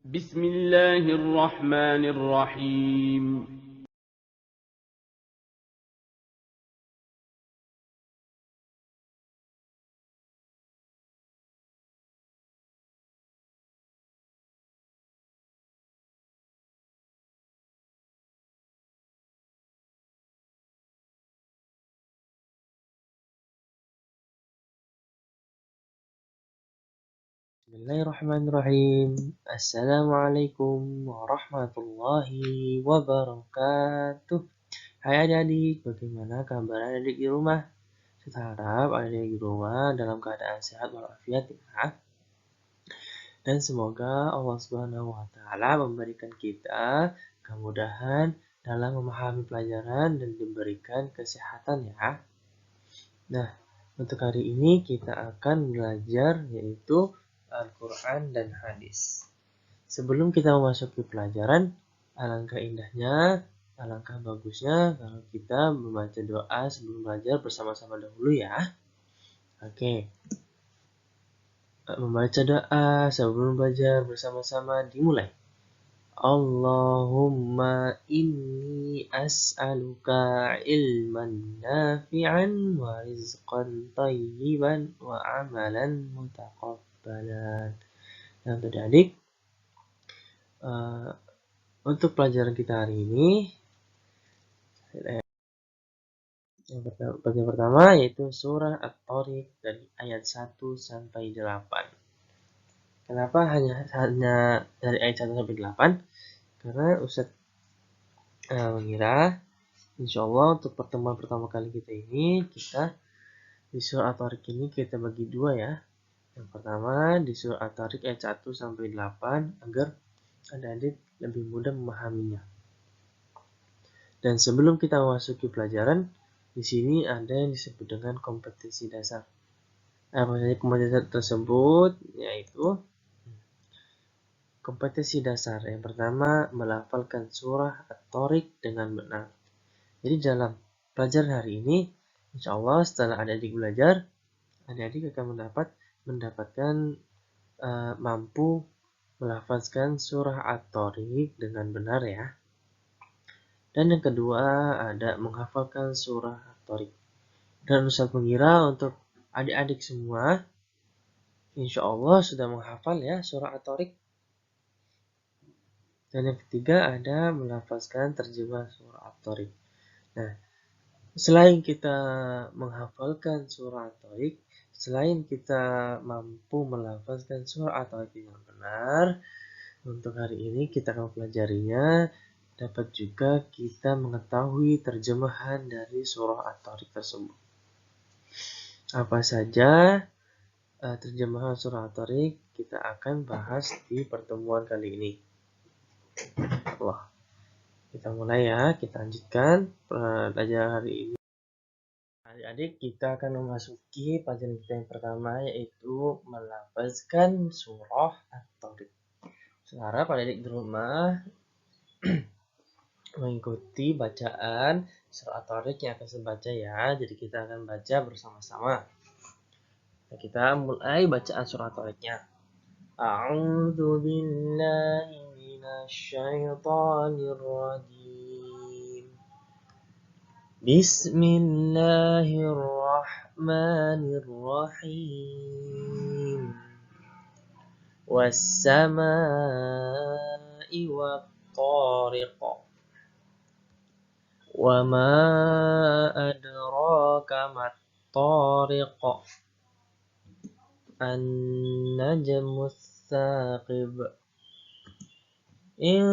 بسم الله الرحمن الرحيم. Bismillahirrahmanirrahim. Assalamualaikum warahmatullahi wabarakatuh. Hai adik-adik, bagaimana kabar adik di rumah? Saya harap adik di rumah dalam keadaan sehat walafiat ya. Dan semoga Allah Subhanahu wa taala memberikan kita kemudahan dalam memahami pelajaran dan diberikan kesehatan ya. Nah, untuk hari ini kita akan belajar yaitu Al-Quran dan Hadis. Sebelum kita memasuki pelajaran, alangkah indahnya, alangkah bagusnya kalau kita membaca doa sebelum belajar bersama-sama dahulu ya. Oke, membaca doa sebelum belajar bersama-sama dimulai. Allahumma inni as'aluka ilman nafi'an wa rizqan tayyiban wa amalan mutaqabbalan. Nah, adik-adik, untuk pelajaran kita hari ini, bagian pertama yaitu surah At-Tariq dari ayat 1 sampai 8. Kenapa hanya dari ayat 1 sampai 8? Karena Ustadz mengira insya Allah untuk pertemuan pertama kali kita ini, kita di surah At-Tariq ini kita bagi dua ya. Yang pertama di surah At-Tariq ayat 1 sampai 8 agar adik-adik lebih mudah memahaminya. Dan sebelum kita memasuki pelajaran, di sini ada yang disebut dengan kompetensi dasar. Apa saja kompetensi dasar tersebut? Yaitu kompetensi dasar. Yang pertama, melafalkan surah At-Tariq dengan benar. Jadi dalam pelajaran hari ini, insya Allah setelah adik-adik belajar, adik-adik akan mendapatkan mampu melafazkan surah At-Tariq dengan benar ya. Dan yang kedua ada menghafalkan surah At-Tariq. Dan Ustaz mengira untuk adik-adik semua insya Allah sudah menghafal ya surah At-Tariq. Dan yang ketiga ada melafazkan terjemah surah At-Tariq. Nah, selain kita menghafalkan surah At-Tariq, selain kita mampu melafazkan surah At-Tariq dengan benar, untuk hari ini kita akan pelajarinya. Dapat juga kita mengetahui terjemahan dari surah At-Tariq tersebut. Apa saja terjemahan surah At-Tariq kita akan bahas di pertemuan kali ini. Allah. Kita mulai ya, kita lanjutkan pelajaran hari ini. Adik-adik, kita akan memasuki pelajaran kita yang pertama yaitu melafazkan surah At-Tariq. Sekarang adik-adik di rumah mengikuti bacaan surah At-Tariq yang akan saya baca ya. Jadi kita akan baca bersama-sama. Nah, kita mulai bacaan surah At-Tariqnya. A'udzu billahi minasy syaithanir rajim. Bismillahirrahmanirrahim. Was-samaa'i wat-tariq. Wa ma adraka mat-tariq. An-najmus saqib. In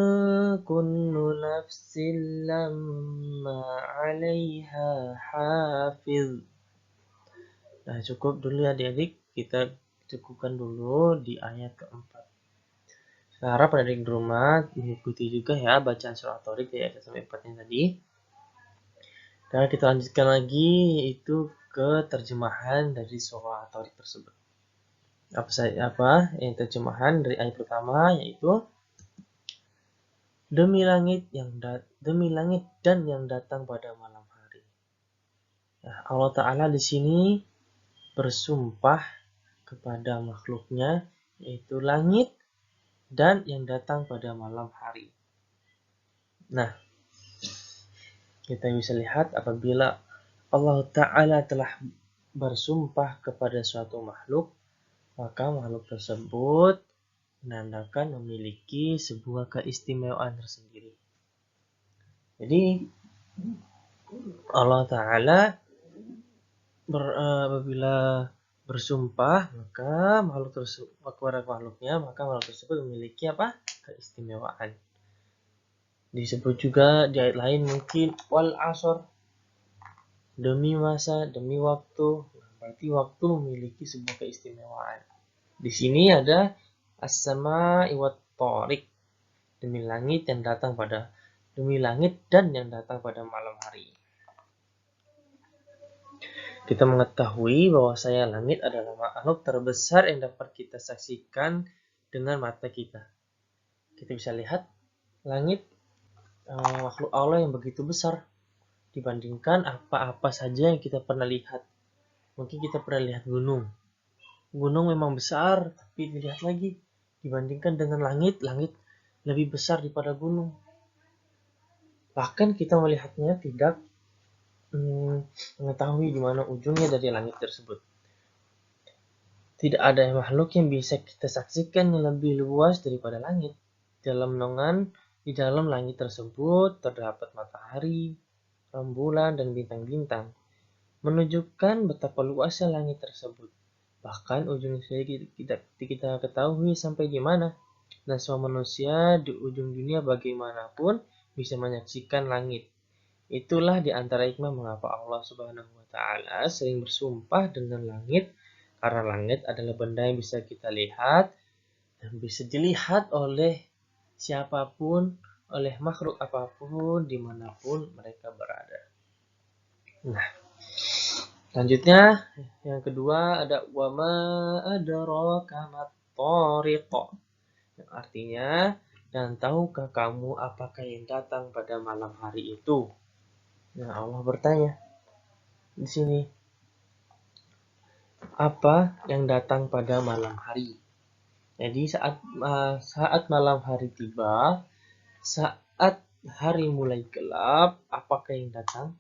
kullu nafsin lamma 'alaiha hafiz. Nah, cukup dulu ya adik-adik, kita cukupkan dulu di ayat keempat. Sekarang pada adik di rumah mengikuti juga ya bacaan surah At-Tariq dari ayat 1 sampai 4 yang tadi. Dan kita lanjutkan lagi yaitu ke terjemahan dari surah At-Tariq tersebut. Apa yang terjemahan dari ayat pertama yaitu demi langit dan yang datang pada malam hari. Nah, Allah Ta'ala di sini bersumpah kepada makhluknya yaitu langit dan yang datang pada malam hari. Nah, kita bisa lihat apabila Allah Ta'ala telah bersumpah kepada suatu makhluk, maka makhluk tersebut menandakan memiliki sebuah keistimewaan tersendiri. Jadi Allah Ta'ala apabila bersumpah maka makhluk tersebut kepada makhluknya, maka makhluk tersebut memiliki apa? Keistimewaan. Disebut juga di ayat lain mungkin wal asr, demi masa, demi waktu. Berarti waktu memiliki sebuah keistimewaan. Di sini ada as-sama'i wat thariq, demi langit dan datang pada malam hari. Kita mengetahui bahwa langit adalah makhluk terbesar yang dapat kita saksikan dengan mata kita. Kita bisa lihat langit, makhluk Allah yang begitu besar dibandingkan apa-apa saja yang kita pernah lihat. Mungkin kita pernah lihat gunung. Gunung memang besar, tapi dilihat lagi dibandingkan dengan langit lebih besar daripada gunung. Bahkan kita melihatnya tidak mengetahui di mana ujungnya dari langit tersebut. Tidak ada makhluk yang bisa kita saksikan yang lebih luas daripada langit. Di dalam langit tersebut terdapat matahari, rembulan, dan bintang-bintang, menunjukkan betapa luasnya langit tersebut. Bahkan ujungnya kita ketahui sampai di mana. Dan semua manusia di ujung dunia bagaimanapun bisa menyaksikan langit. Itulah di antara hikmah mengapa Allah Subhanahu wa Ta'ala sering bersumpah dengan langit, karena langit adalah benda yang bisa kita lihat dan bisa dilihat oleh siapapun, oleh makhluk apapun, dimanapun mereka berada. Nah, selanjutnya yang kedua ada wama adraka mat-thariq, yang artinya dan tahukah kamu apakah yang datang pada malam hari itu? Nah, Allah bertanya di sini, apa yang datang pada malam hari? Jadi saat malam hari tiba, saat hari mulai gelap, apakah yang datang?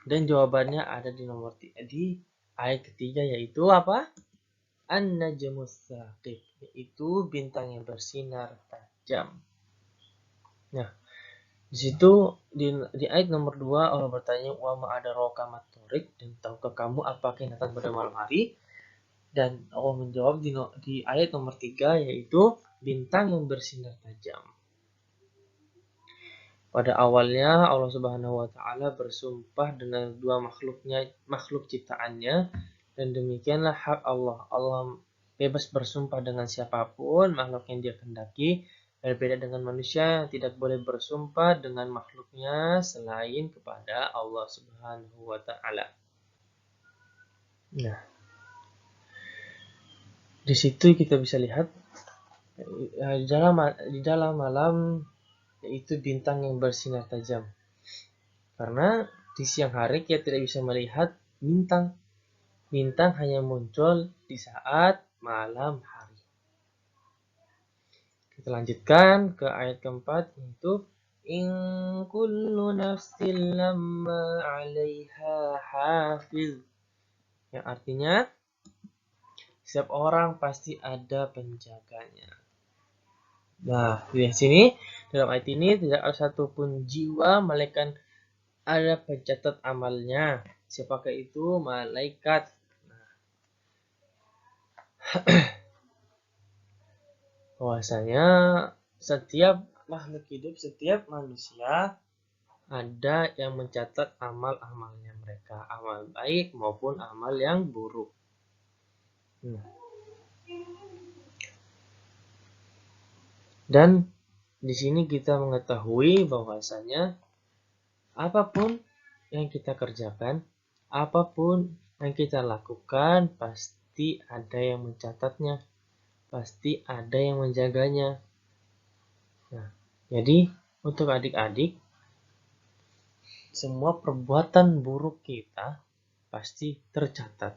Dan jawabannya ada di ayat ketiga, yaitu apa? An-najmus tsaqib, yaitu bintang yang bersinar tajam. Nah, di situ di ayat nomor 2 Allah bertanya wa ma adraka mat-thariq, dan tahukah kamu apakah yang datang pada malam hari? Dan Allah menjawab di ayat nomor 3, yaitu bintang yang bersinar tajam. Pada awalnya Allah Subhanahu wa Ta'ala bersumpah dengan dua makhluk ciptaannya, dan demikianlah hak Allah. Allah bebas bersumpah dengan siapapun makhluk yang dia kehendaki. Berbeda dengan manusia yang tidak boleh bersumpah dengan makhluknya selain kepada Allah Subhanahu wa Ta'ala. Nah, di situ kita bisa lihat di dalam malam, yaitu bintang yang bersinar tajam. Karena di siang hari kita tidak bisa melihat bintang. Bintang hanya muncul di saat malam hari. Kita lanjutkan ke ayat keempat, yaitu in kullu nafsin lamma 'alaiha hafiz, yang artinya setiap orang pasti ada penjaganya. Nah, di sini dalam ayat ini tidak ada satupun jiwa melainkan ada pencatat amalnya. Siapakah itu? Malaikat. Bahwasanya setiap makhluk hidup, setiap manusia ada yang mencatat amal-amalnya mereka, amal baik maupun amal yang buruk. Dan di sini kita mengetahui bahwasanya apapun yang kita kerjakan, apapun yang kita lakukan, pasti ada yang mencatatnya, pasti ada yang menjaganya. Nah, jadi untuk adik-adik, semua perbuatan buruk kita pasti tercatat.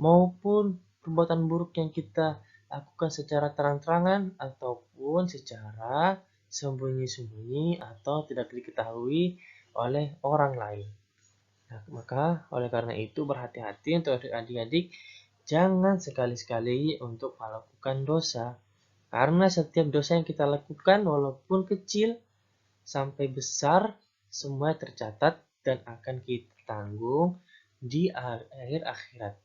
Maupun perbuatan buruk yang kita lakukan secara terang-terangan ataupun secara sembunyi-sembunyi atau tidak diketahui oleh orang lain. Nah, maka oleh karena itu berhati-hati untuk adik-adik, jangan sekali-sekali untuk melakukan dosa. Karena setiap dosa yang kita lakukan walaupun kecil sampai besar semua tercatat dan akan kita tanggung di akhir akhirat.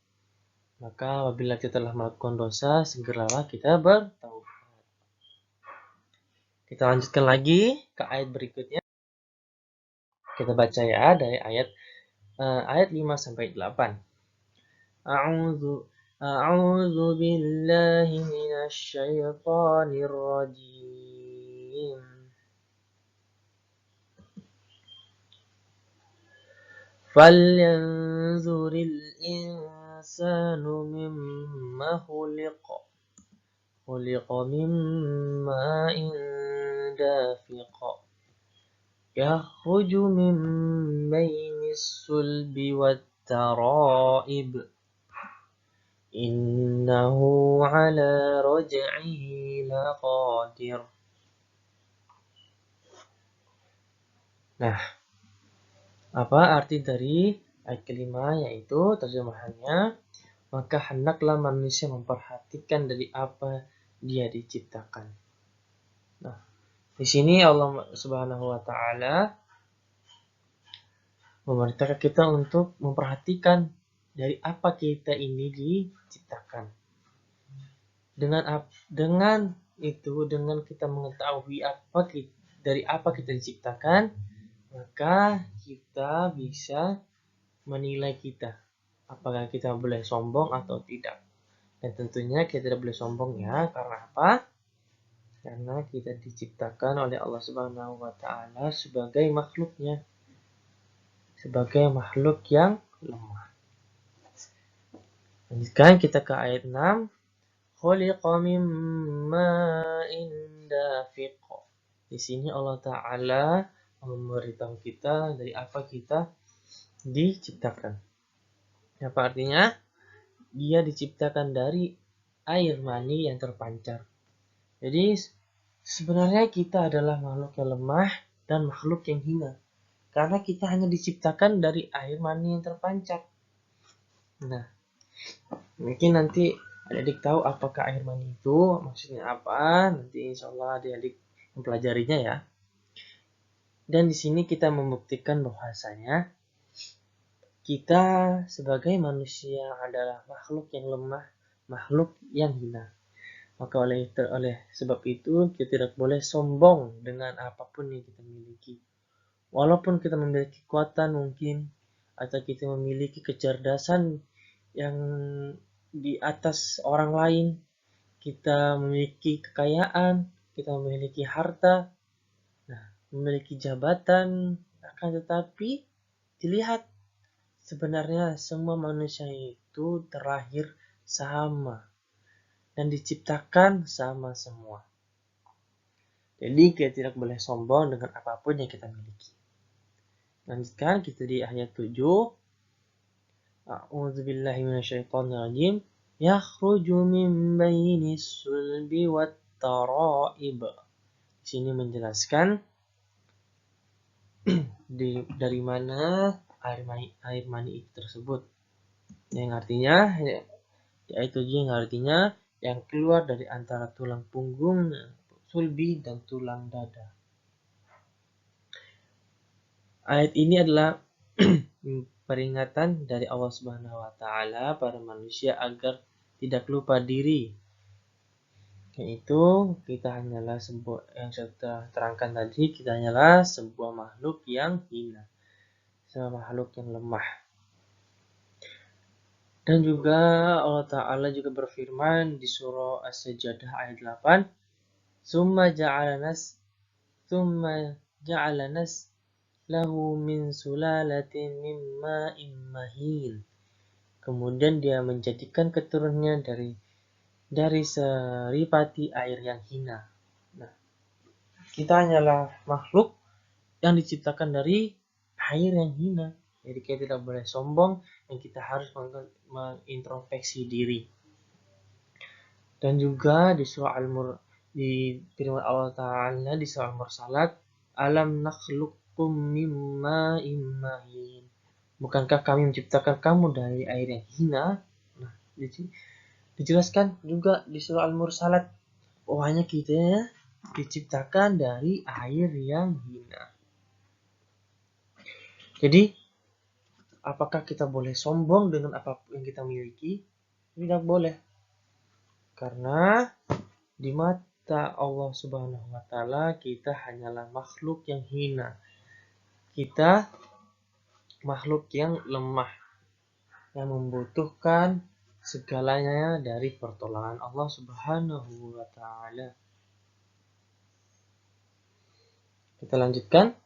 Maka apabila kita telah melakukan dosa, segeralah kita bertaubat. Kita lanjutkan lagi ke ayat berikutnya. Kita baca ya dari ayat 5 sampai 8. A'udzu billahi minasyaitonir rajim. Falyanzuril insanu mimma khuliqa. Khuliqa mimma dafiqa. Yakhruju min bainis sulbi wat tara'ib. Innahu ala raj'ihi laqadir. Nah, apa arti dari ayat kelima? Yaitu terjemahannya, maka hendaklah manusia memperhatikan dari apa dia diciptakan. Nah, di sini Allah Subhanahu wa taala memerintahkan kita untuk memperhatikan dari apa kita ini diciptakan. Dengan kita mengetahui dari apa kita diciptakan, maka kita bisa menilai kita, apakah kita boleh sombong atau tidak. Dan tentunya kita tidak boleh sombong ya, karena apa? Karena kita diciptakan oleh Allah Subhanahu wa taala sebagai makhluknya, sebagai makhluk yang lemah. Lanjutkan kita ke ayat 6. Khuliqa min ma'in dafiq. Di sini Allah taala memberitahu kita dari apa kita diciptakan. Apa artinya? Dia diciptakan dari air mani yang terpancar. Jadi sebenarnya kita adalah makhluk yang lemah dan makhluk yang hina. Karena kita hanya diciptakan dari air mani yang terpancar. Nah, mungkin nanti adik-adik tahu apakah air mani itu maksudnya apa. Nanti insya Allah adik-adik mempelajarinya ya. Dan di sini kita membuktikan bahwasanya kita sebagai manusia adalah makhluk yang lemah, makhluk yang hina. Maka oleh sebab itu kita tidak boleh sombong dengan apapun yang kita miliki. Walaupun kita memiliki kekuatan mungkin, atau kita memiliki kecerdasan yang di atas orang lain, kita memiliki kekayaan, kita memiliki harta, memiliki jabatan, akan tetapi dilihat sebenarnya semua manusia itu terlahir sama dan diciptakan sama semua. Jadi kita tidak boleh sombong dengan apapun yang kita miliki. Lanjutkan kita di ayat 7. A'udzubillahi minasyaitonirrajim. Yakhruju min bainis sulbi wat tara'ib. Di sini menjelaskan dari mana air mani itu tersebut. Yang artinya yaitu yang artinya yang keluar dari antara tulang punggung, sulbi dan tulang dada. Ayat ini adalah peringatan dari Allah Subhanahu wa taala pada manusia agar tidak lupa diri. Yaitu kita hanyalah yang saya terangkan tadi, kita hanyalah sebuah makhluk yang hina, sebuah makhluk yang lemah. Dan juga Allah Ta'ala juga berfirman di surah As-Sajdah ayat 8. Summa ja'ala nas lahu min sulalatin min ma'in mahin. Kemudian dia menjadikan keturunannya dari seripati air yang hina. Nah, kita hanyalah makhluk yang diciptakan dari air yang hina. Jadi kita tidak boleh sombong dan kita harus mengintrospeksi diri. Dan juga di firman Allah Ta'ala di surah Al-Mursalat, alam nakhluqkum mimma immahin. Bukankah kami menciptakan kamu dari air yang hina? Nah, dijelaskan juga di surah Al-Mursalat, hanya kita diciptakan dari air yang hina. Jadi, apakah kita boleh sombong dengan apapun yang kita miliki? Tidak boleh. Karena di mata Allah Subhanahu wa Ta'ala, kita hanyalah makhluk yang hina. Kita makhluk yang lemah, yang membutuhkan segalanya dari pertolongan Allah Subhanahu wa Ta'ala. Kita lanjutkan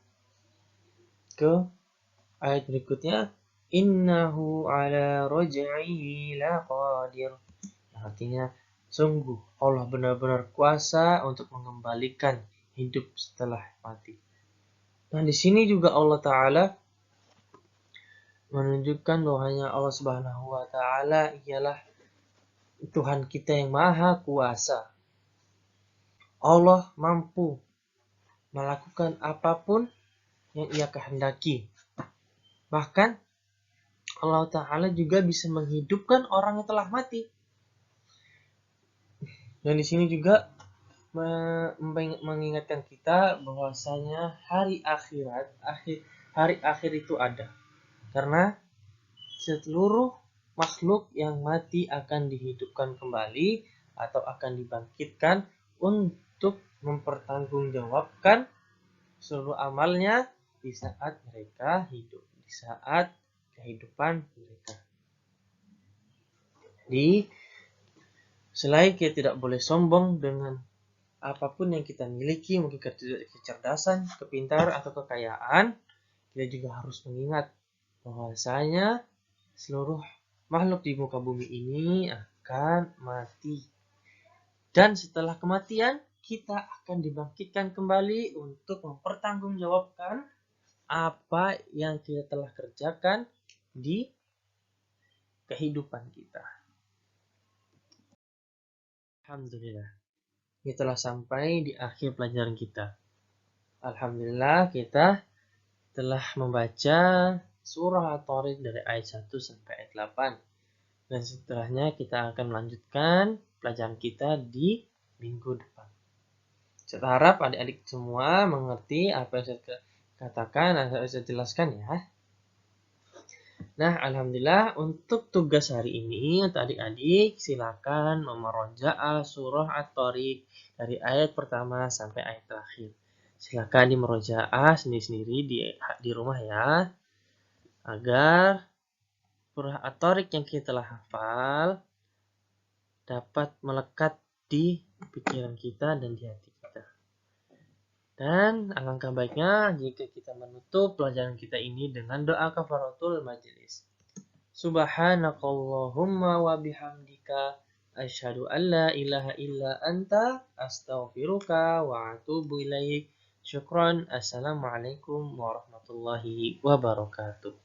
ke ayat berikutnya. Innahu ala raj'ihi laqadir. Artinya, sungguh Allah benar-benar kuasa untuk mengembalikan hidup setelah mati. Nah, di sini juga Allah Ta'ala menunjukkan bahwanya Allah Subhanahu wa Ta'ala ialah Tuhan kita yang maha kuasa. Allah mampu melakukan apapun yang Ia kehendaki. Bahkan Allah Ta'ala juga bisa menghidupkan orang yang telah mati. Dan di sini juga mengingatkan kita bahwasanya hari akhir itu ada. Karena seluruh makhluk yang mati akan dihidupkan kembali atau akan dibangkitkan untuk mempertanggungjawabkan seluruh amalnya di saat mereka hidup, di saat kehidupan mereka. Jadi, selain kita tidak boleh sombong dengan apapun yang kita miliki, mungkin kecerdasan, kepintaran, atau kekayaan, kita juga harus mengingat bahwasanya seluruh makhluk di muka bumi ini akan mati. Dan setelah kematian, kita akan dibangkitkan kembali untuk mempertanggungjawabkan apa yang kita telah kerjakan di kehidupan kita. Alhamdulillah, kita telah sampai di akhir pelajaran kita. Alhamdulillah, kita telah membaca surah At-Tariq dari ayat 1 sampai ayat 8. Dan setelahnya kita akan melanjutkan pelajaran kita di minggu depan. Saya harap adik-adik semua mengerti apa yang saya katakan dan saya jelaskan ya. Nah, alhamdulillah untuk tugas hari ini untuk adik-adik silakan memeroja'ah surah At-Tariq dari ayat pertama sampai ayat terakhir. Silakan dimeroja'ah sendiri-sendiri di rumah ya, agar surah At-Tariq yang kita telah hafal dapat melekat di pikiran kita dan di hati kita. Dan alangkah baiknya jika kita menutup pelajaran kita ini dengan doa kafaratul majelis. Subhanakallahumma wa bihamdika asyhadu an la ilaha illa anta astaghfiruka wa atubu ilaik. Syukran. Assalamualaikum warahmatullahi wabarakatuh.